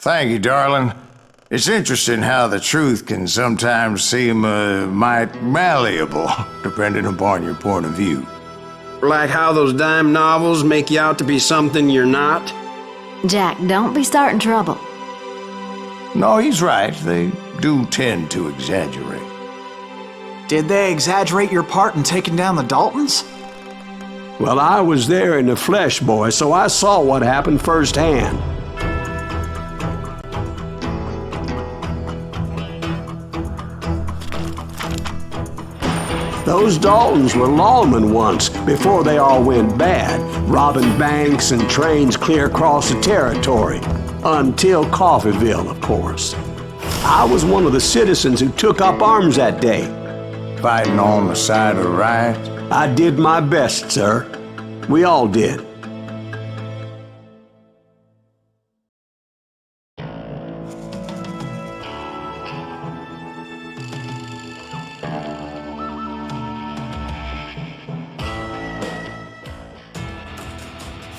Thank you, darling. It's interesting how the truth can sometimes seem might malleable, depending upon your point of view. Like how those dime novels make you out to be something you're not? Jack, don't be starting trouble. No, he's right. They do tend to exaggerate. Did they exaggerate your part in taking down the Daltons? Well, I was there in the flesh, boy, so I saw what happened firsthand. Those Daltons were lawmen once, before they all went bad, robbing banks and trains clear across the territory. Until Coffeyville, of course. I was one of the citizens who took up arms that day. Fighting on the side of the right? I did my best, sir. We all did.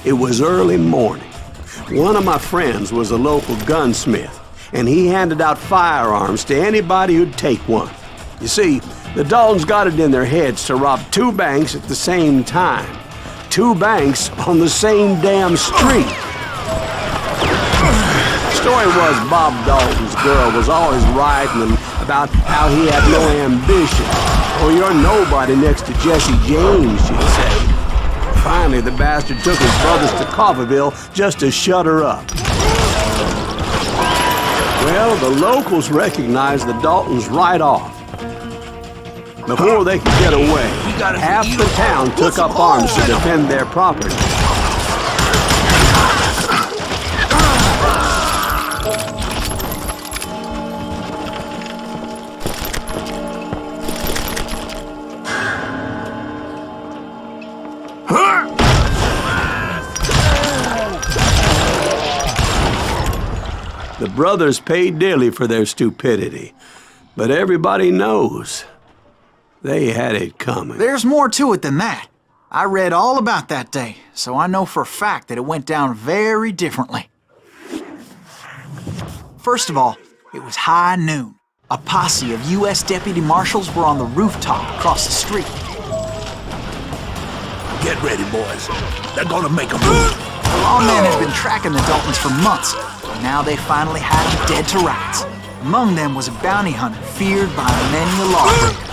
It was early morning. One of my friends was a local gunsmith, and he handed out firearms to anybody who'd take one. You see, the Daltons got it in their heads to rob 2 banks at the same time. 2 banks on the same damn street. The story was Bob Dalton's girl was always writing about how he had no ambition. Oh, you're nobody next to Jesse James, she'd say. Finally, the bastard took his brothers to Coffeyville just to shut her up. Well, the locals recognized the Daltons right off. Before they could get away, half the town took up arms to defend their property. The brothers paid dearly for their stupidity, but everybody knows they had it coming. There's more to it than that. I read all about that day, so I know for a fact that it went down very differently. First of all, it was high noon. A posse of U.S. deputy marshals were on the rooftop across the street. Get ready, boys. They're gonna make a move. The lawmen had been tracking the Daltons for months, and now they finally had them dead to rights. Among them was a bounty hunter feared by many a lawbreaker.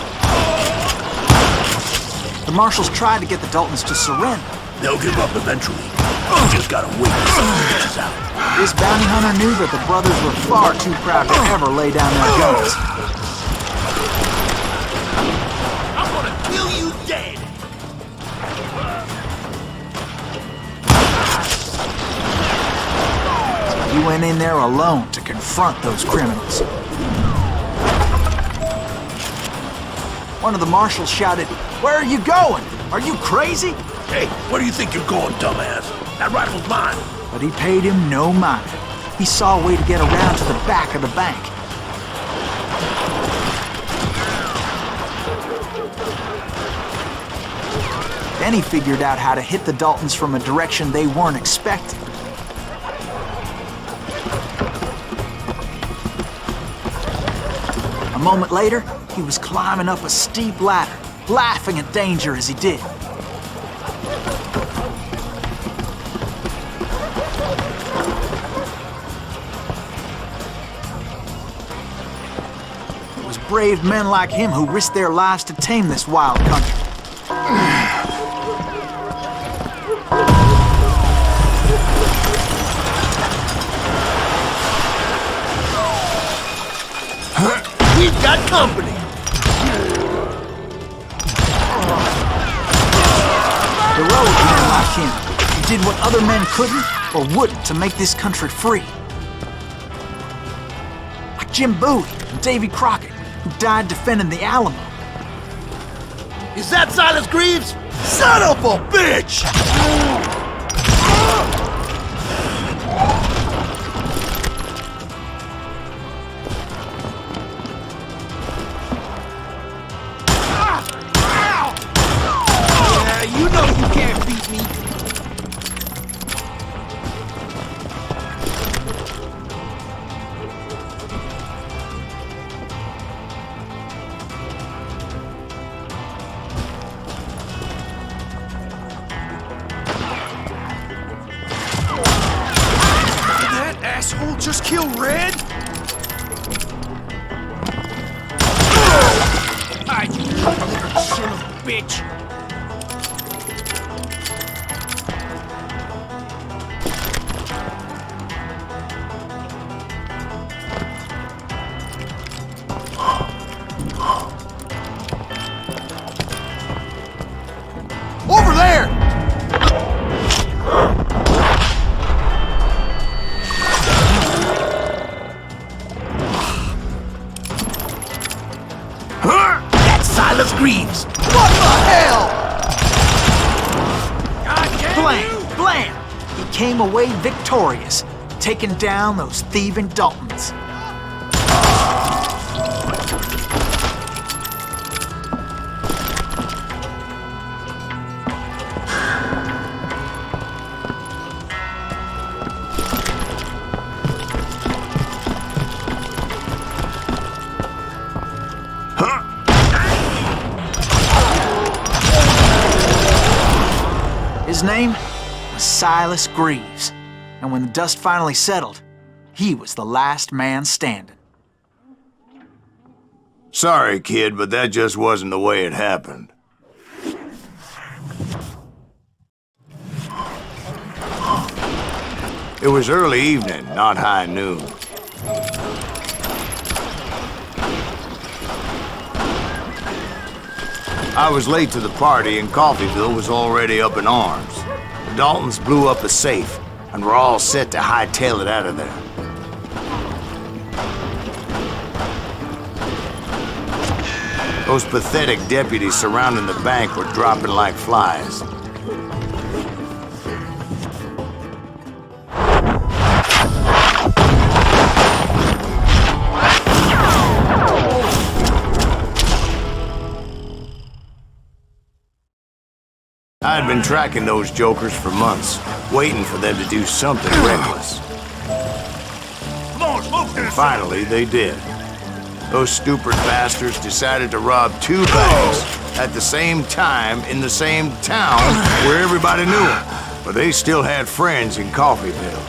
The marshals tried to get the Daltons to surrender. They'll give up eventually. You just gotta wait till someone gets out. This bounty hunter knew that the brothers were far too proud to ever lay down their guns. I'm gonna kill you dead! He went in there alone to confront those criminals. One of the marshals shouted, "Where are you going? Are you crazy?" Hey, where do you think you're going, dumbass? That rifle's mine. But he paid him no mind. He saw a way to get around to the back of the bank. Then he figured out how to hit the Daltons from a direction they weren't expecting. A moment later, he was climbing up a steep ladder, laughing at danger as he did. It was brave men like him who risked their lives to tame this wild country. We've got company! Heroic men like him, who did what other men couldn't or wouldn't to make this country free. Like Jim Bowie and Davy Crockett, who died defending the Alamo. Is that Silas Greaves? Son of a bitch! You know you can't beat me! asshole just kill Red? Hide, you little son of a bitch! Over there! That's Silas Greaves! What the hell? Blam! Blam! He came away victorious, taking down those thieving Daltons. His name was Silas Greaves, and when the dust finally settled, he was the last man standing. Sorry, kid, but that just wasn't the way it happened. It was early evening, not high noon. I was late to the party and Coffeyville was already up in arms. The Daltons blew up a safe and were all set to hightail it out of there. Those pathetic deputies surrounding the bank were dropping like flies. I had been tracking those jokers for months, waiting for them to do something reckless. And finally, they did. Those stupid bastards decided to rob two banks at the same time in the same town where everybody knew them. But they still had friends in Coffeyville.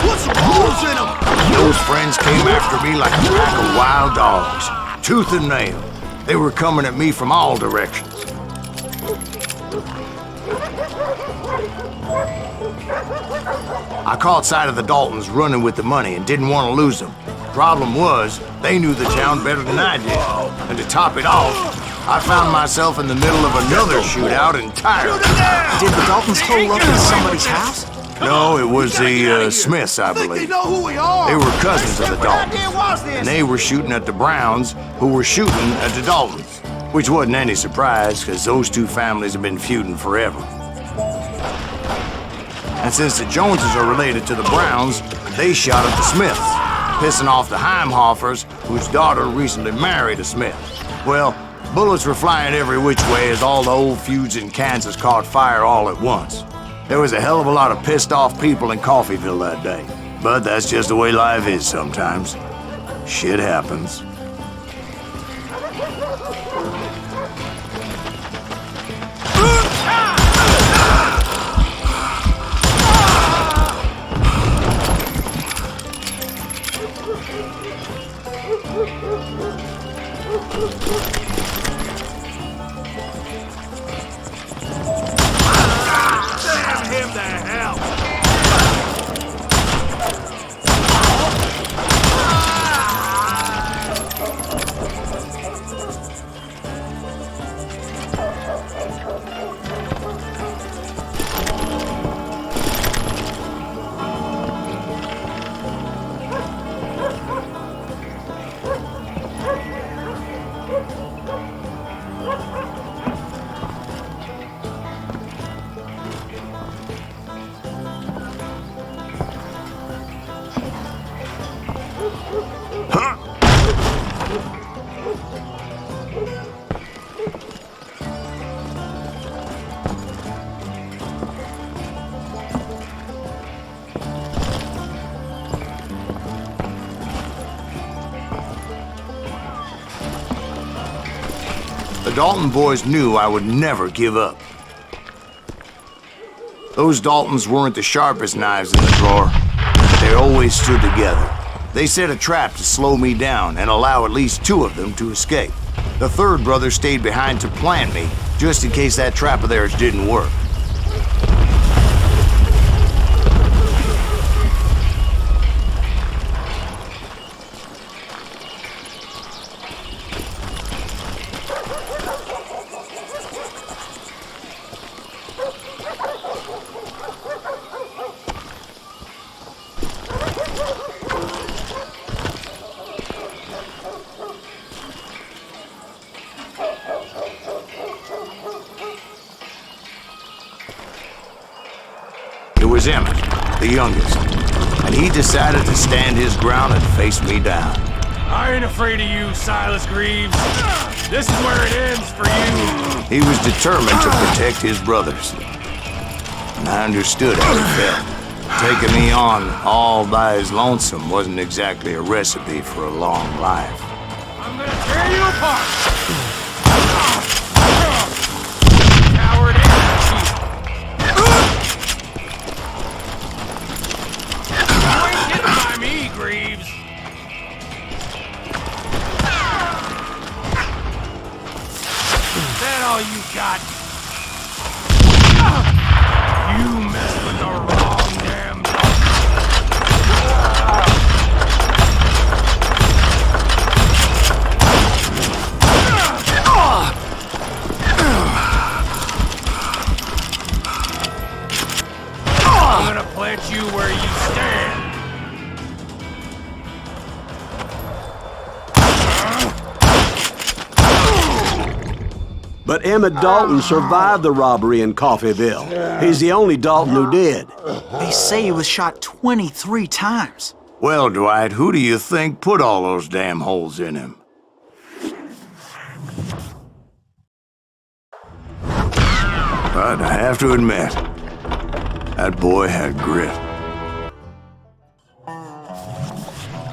What's the rules in them? Those friends came after me like a pack of wild dogs, tooth and nail. They were coming at me from all directions. I caught sight of the Daltons running with the money and didn't want to lose them. Problem was, they knew the town better than I did. And to top it off, I found myself in the middle of another shootout entirely. Did the Daltons hole up in somebody's house? No, it was the Smiths, I They believe. know who we are! They were cousins of the Daltons, and they were shooting at the Browns, who were shooting at the Daltons. Which wasn't any surprise, because those two families have been feuding forever. And since the Joneses are related to the Browns, they shot at the Smiths, pissing off the Heimhoffers, whose daughter recently married a Smith. Well, bullets were flying every which way as all the old feuds in Kansas caught fire all at once. There was a hell of a lot of pissed off people in Coffeyville that day. But that's just the way life is sometimes. Shit happens. The Dalton boys knew I would never give up. Those Daltons weren't the sharpest knives in the drawer, but they always stood together. They set a trap to slow me down and allow at least 2 of them to escape. The third brother stayed behind to plant me, just in case that trap of theirs didn't work. It was Emmett, the youngest, and he decided to stand his ground and face me down. I ain't afraid of you, Silas Greaves. This is where it ends for you. He was determined to protect his brothers, and I understood how he felt. Taking me on all by his lonesome wasn't exactly a recipe for a long life. I'm gonna tear you apart. Coward ass. You ain't getting by me, Greaves. Is that all you got? You messed with the wrong damn dog. I'm gonna plant you where you stand. But Emmett Dalton survived the robbery in Coffeyville. He's the only Dalton who did. They say he was shot 23 times. Well, Dwight, who do you think put all those damn holes in him? But I have to admit, that boy had grit.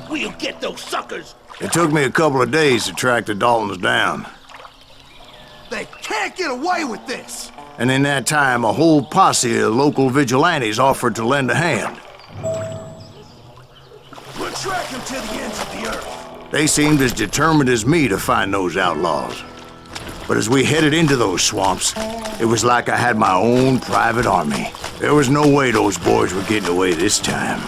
We'll get those suckers! It took me a couple of days to track the Daltons down. They can't get away with this! And in that time, a whole posse of local vigilantes offered to lend a hand. We'll track them to the ends of the earth. They seemed as determined as me to find those outlaws. But as we headed into those swamps, it was like I had my own private army. There was no way those boys were getting away this time.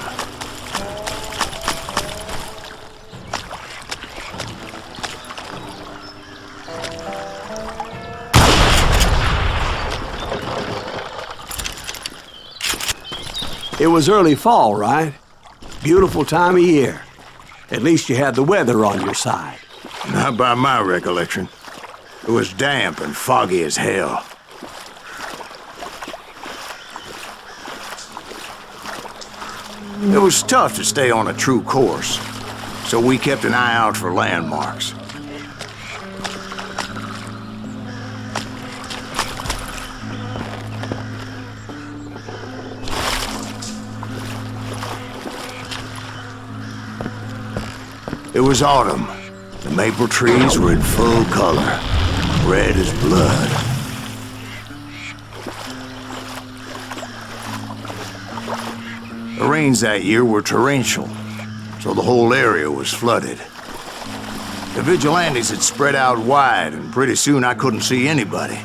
It was early fall, right? Beautiful time of year. At least you had the weather on your side. Not by my recollection. It was damp and foggy as hell. It was tough to stay on a true course, so we kept an eye out for landmarks. It was autumn. The maple trees were in full color, red as blood. The rains that year were torrential, so the whole area was flooded. The vigilantes had spread out wide, and pretty soon I couldn't see anybody.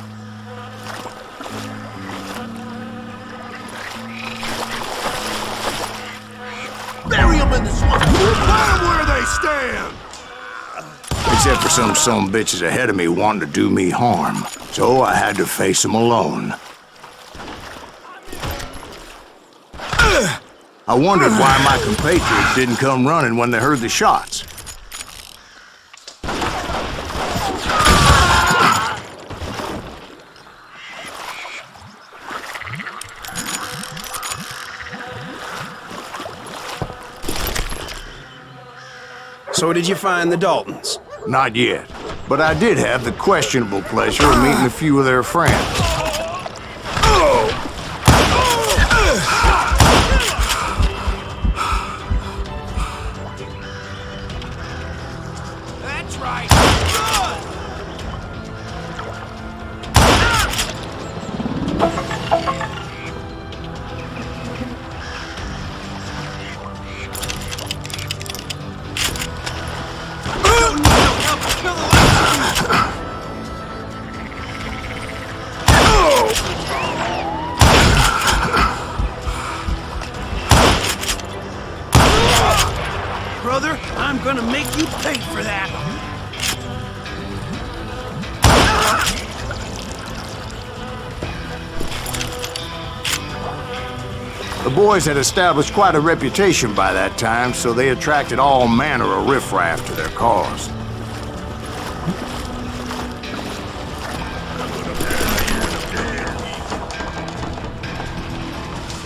Bury them in the swamp! Put them where they stand! Except for some sumbitches ahead of me wanting to do me harm, so I had to face them alone. I wondered why my compatriots didn't come running when they heard the shots. So did you find the Daltons? Not yet, but I did have the questionable pleasure of meeting a few of their friends. That's right. brother. I'm gonna make you pay for that. The boys had established quite a reputation by that time, so they attracted all manner of riffraff to their cause.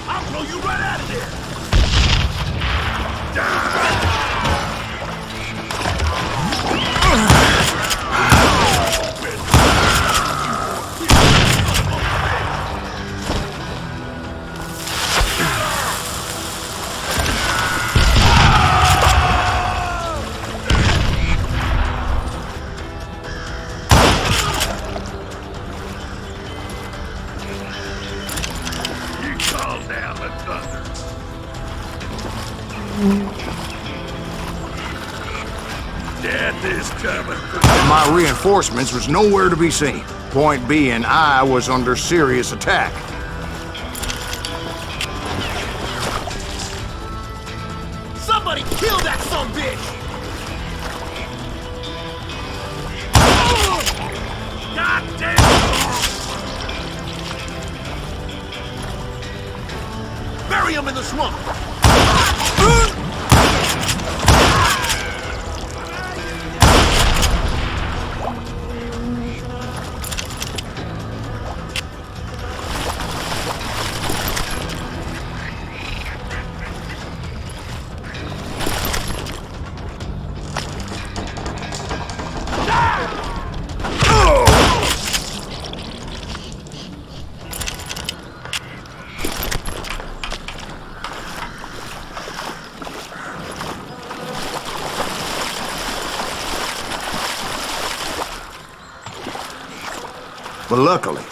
I'll blow you right out of there. Death is coming. And my reinforcements was nowhere to be seen. Point being, I was under serious attack. Somebody kill that sumbitch! God damn! Bury him in the swamp! But luckily,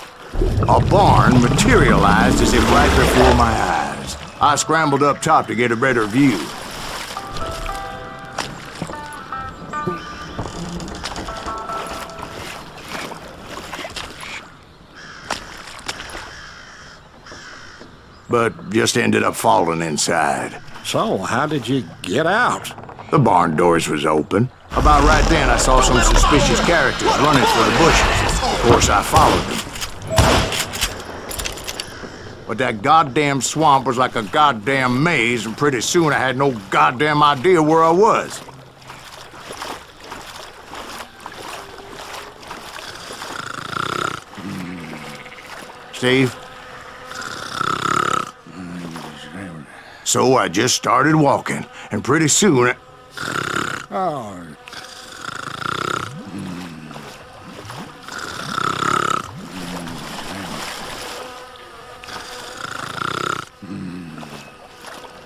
a barn materialized as if right before my eyes. I scrambled up top to get a better view. But just ended up falling inside. So, how did you get out? The barn doors was open. About right then, I saw some suspicious characters running for the bushes. Of course, I followed them. But that goddamn swamp was like a goddamn maze, and pretty soon I had no goddamn idea where I was. Steve? So I just started walking, and pretty soon... Oh.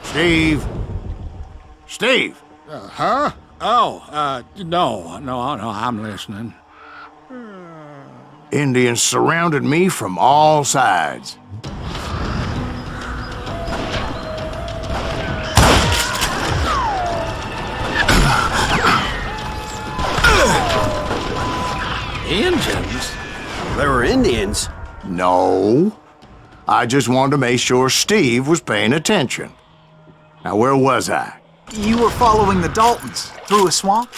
Steve? Steve? Huh? Oh, no, I'm listening. Indians surrounded me from all sides. Indians? There were Indians. No. I just wanted to make sure Steve was paying attention. Now, where was I? You were following the Daltons through a swamp?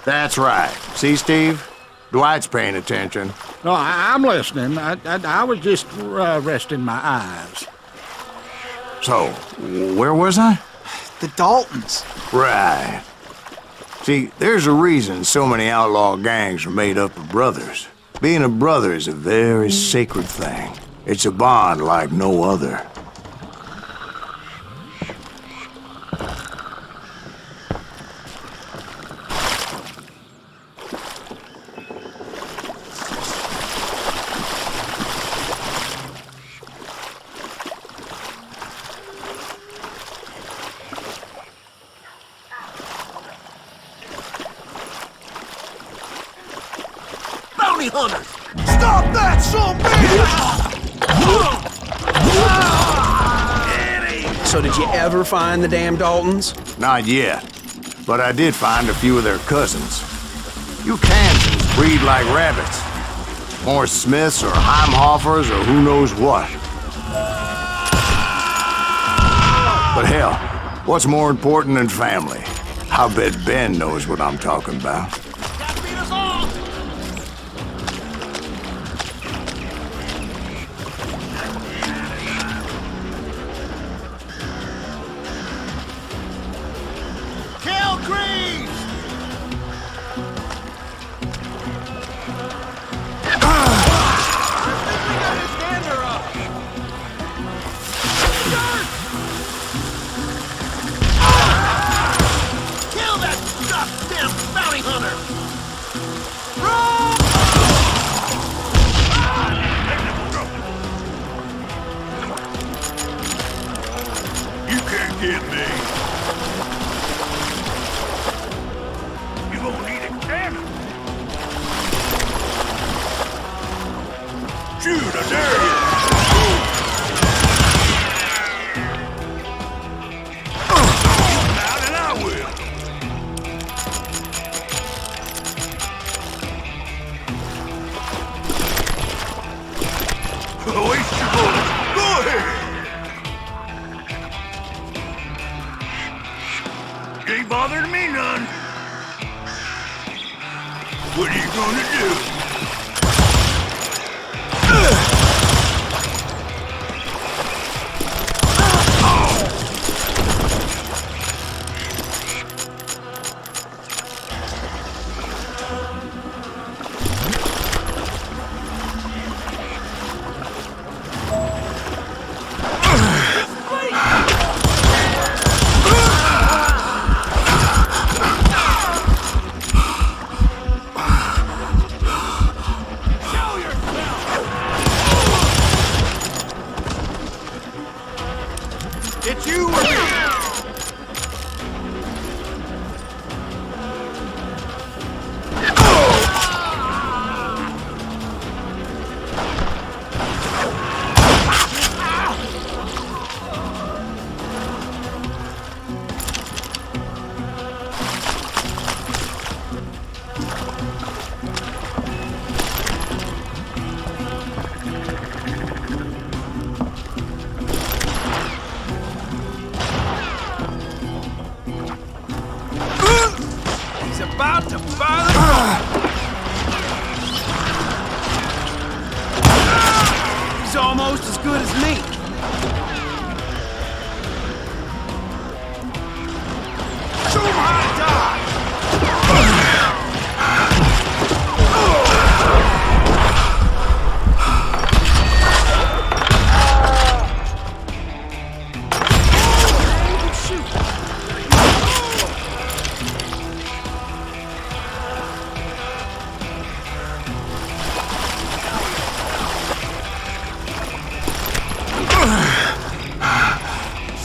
That's right. See, Steve? Dwight's paying attention. No, I'm listening. I was just resting my eyes. So, where was I? The Daltons. Right. See, there's a reason so many outlaw gangs are made up of brothers. Being a brother is a very sacred thing. It's a bond like no other. Bounty hunters! Stop that, sumbitch! So did you ever find the damn Daltons? Not yet, but I did find a few of their cousins. You Kansans breed like rabbits. More Smiths or Heimhoffers or who knows what. But hell, What's more important than family? I bet Ben knows what I'm talking about. That beat us all! Kill Greaves! Kill that goddamn bounty hunter! You can't get me. You gonna need a cannon. Shoot, I dare you. Now then I will. Waste your bullets. Go ahead. Ain't bothering me none. What are you gonna do? It's you or me! He's about to fire the gun. He's almost as good as me. Show him how to die.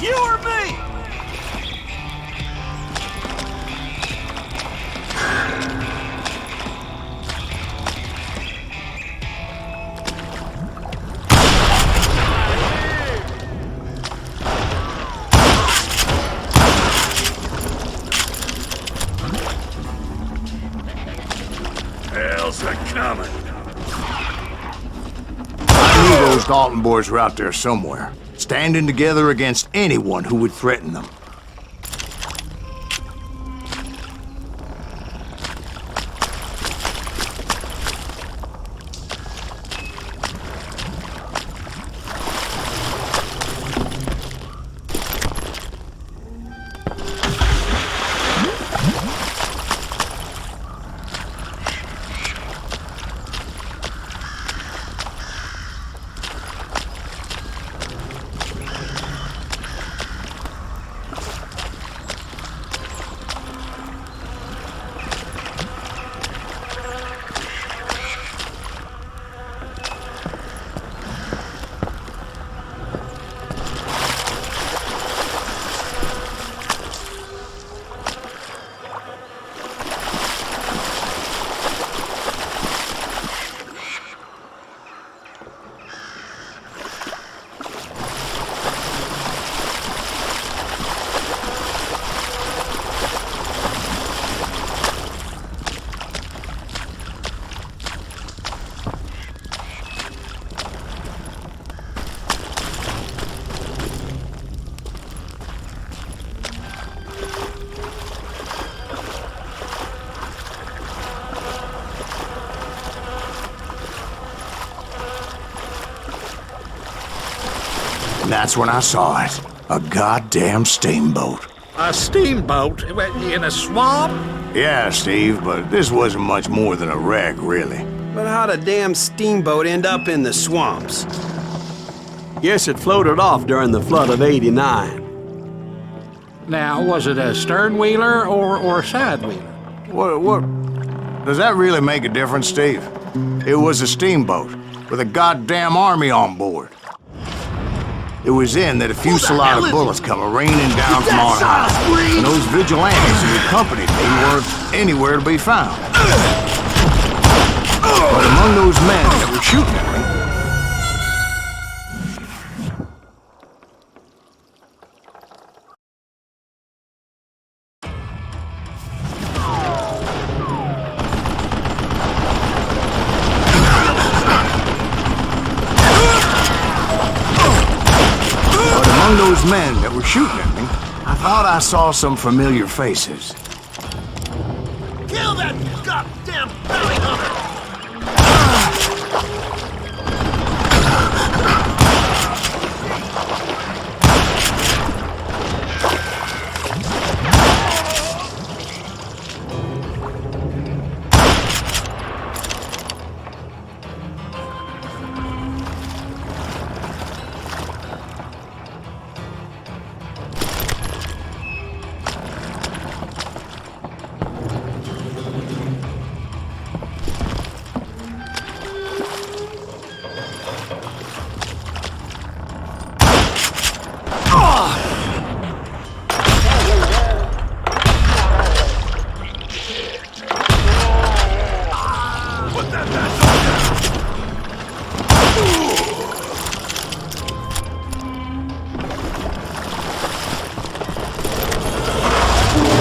You or me? Hell's a-coming. I knew those Dalton boys were out there somewhere, standing together against anyone who would threaten them. that's when I saw it. A goddamn steamboat. A steamboat in a swamp? Yeah, Steve, but this wasn't much more than a wreck, really. But how'd a damn steamboat end up in the swamps? Guess it floated off during the flood of '89. Now, was it a stern-wheeler or a side-wheeler? What? Does that really make a difference, Steve? It was a steamboat with a goddamn army on board. It was then that a fusillade of bullets come raining down from on high, and those vigilantes who accompanied me weren't anywhere to be found. But among those men that were shooting at me, I thought I saw some familiar faces. Kill that goddamn bounty hunter!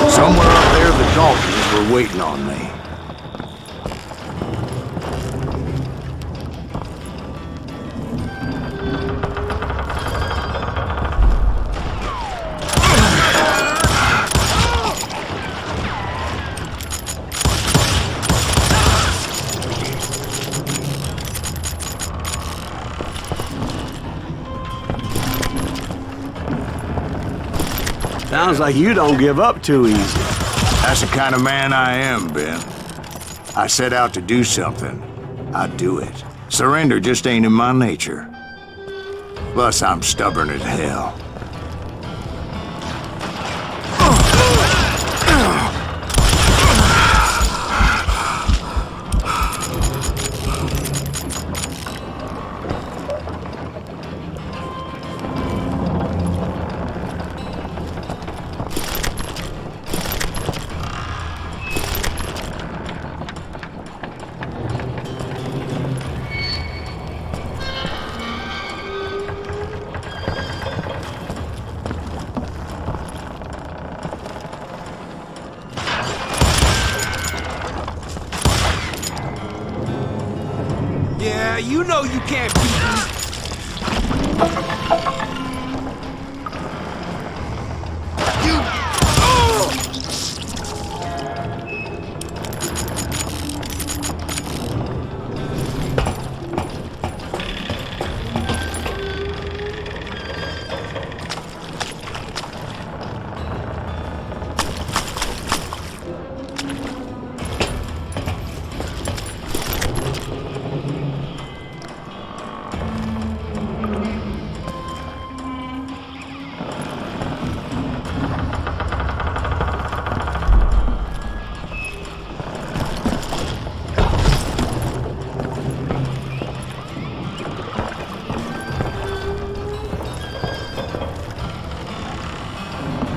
Somewhere up there, the Daltons were waiting on me. Sounds like you don't give up too easy. That's the kind of man I am, Ben. I set out to do something. I do it. Surrender just ain't in my nature. Plus, I'm stubborn as hell. Yeah, you know you can't beat me.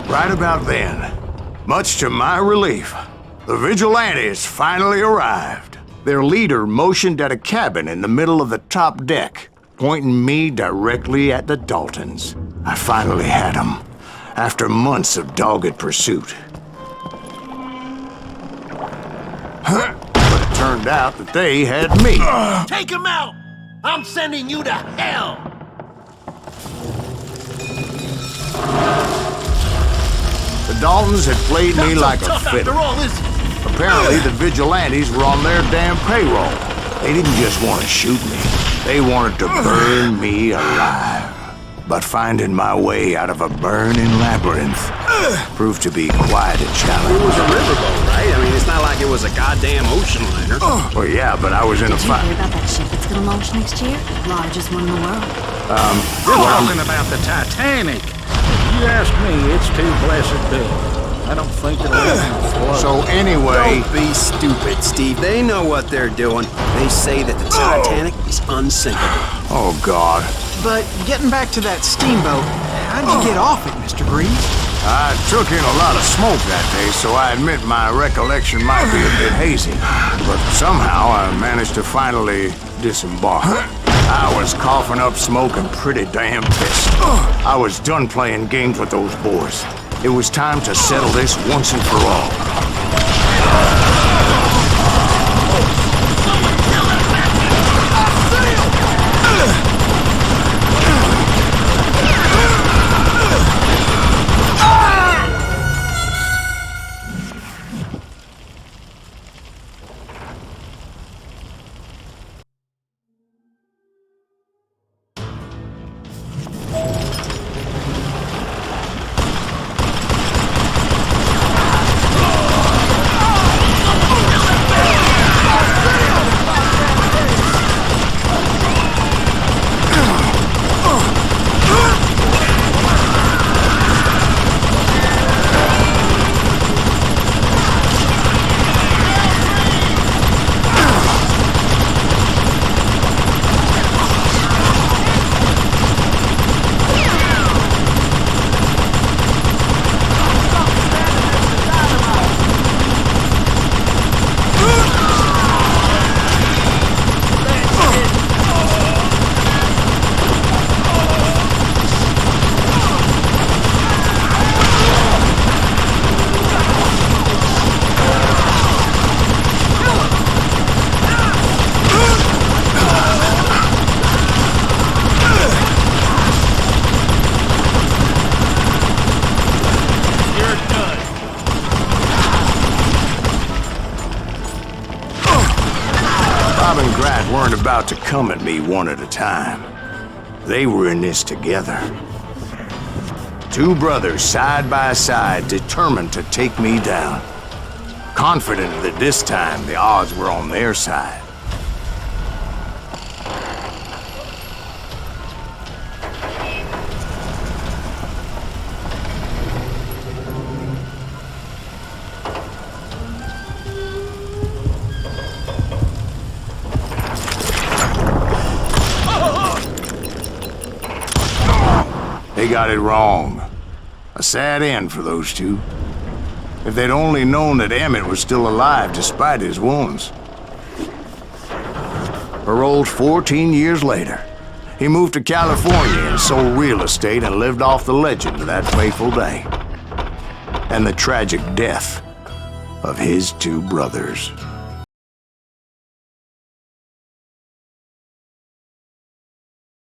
Right about then, much to my relief, the vigilantes finally arrived. Their leader motioned at a cabin in the middle of the top deck, pointing me directly at the Daltons. I finally had them, after months of dogged pursuit. But it turned out that they had me. Take him out! I'm sending you to hell! The Daltons had played me like a fiddle. Apparently, the vigilantes were on their damn payroll. They didn't just want to shoot me. They wanted to burn me alive. But finding my way out of a burning labyrinth proved to be quite a It challenge. was a riverboat, right? I mean, it's not like it was a goddamn ocean liner. Well, yeah, but I was in a Did you fight. hear about that ship that's gonna launch next year? Largest one in the world. We're talking about the Titanic. If you ask me, it's too blessed big. I don't think it'll ever float. So anyway, Don't be stupid, Steve. They know what they're doing. They say that the Titanic is unsinkable. oh God. But getting back to that steamboat, how'd you get off it, Mr. Greaves? I took in a lot of smoke that day, so I admit my recollection might be a bit hazy. But somehow I managed to finally disembark. I was coughing up smoke and pretty damn pissed. I was done playing games with those boys. It was time to settle this once and for all. Weren't about to come at me one at a time. They were in this together. Two brothers side by side, determined to take me down. Confident that this time the odds were on their side. They got it wrong. A sad end for those two. If they'd only known that Emmett was still alive despite his wounds. Paroled 14 years later, he moved to California and sold real estate and lived off the legend of that fateful day. And the tragic death of his two brothers.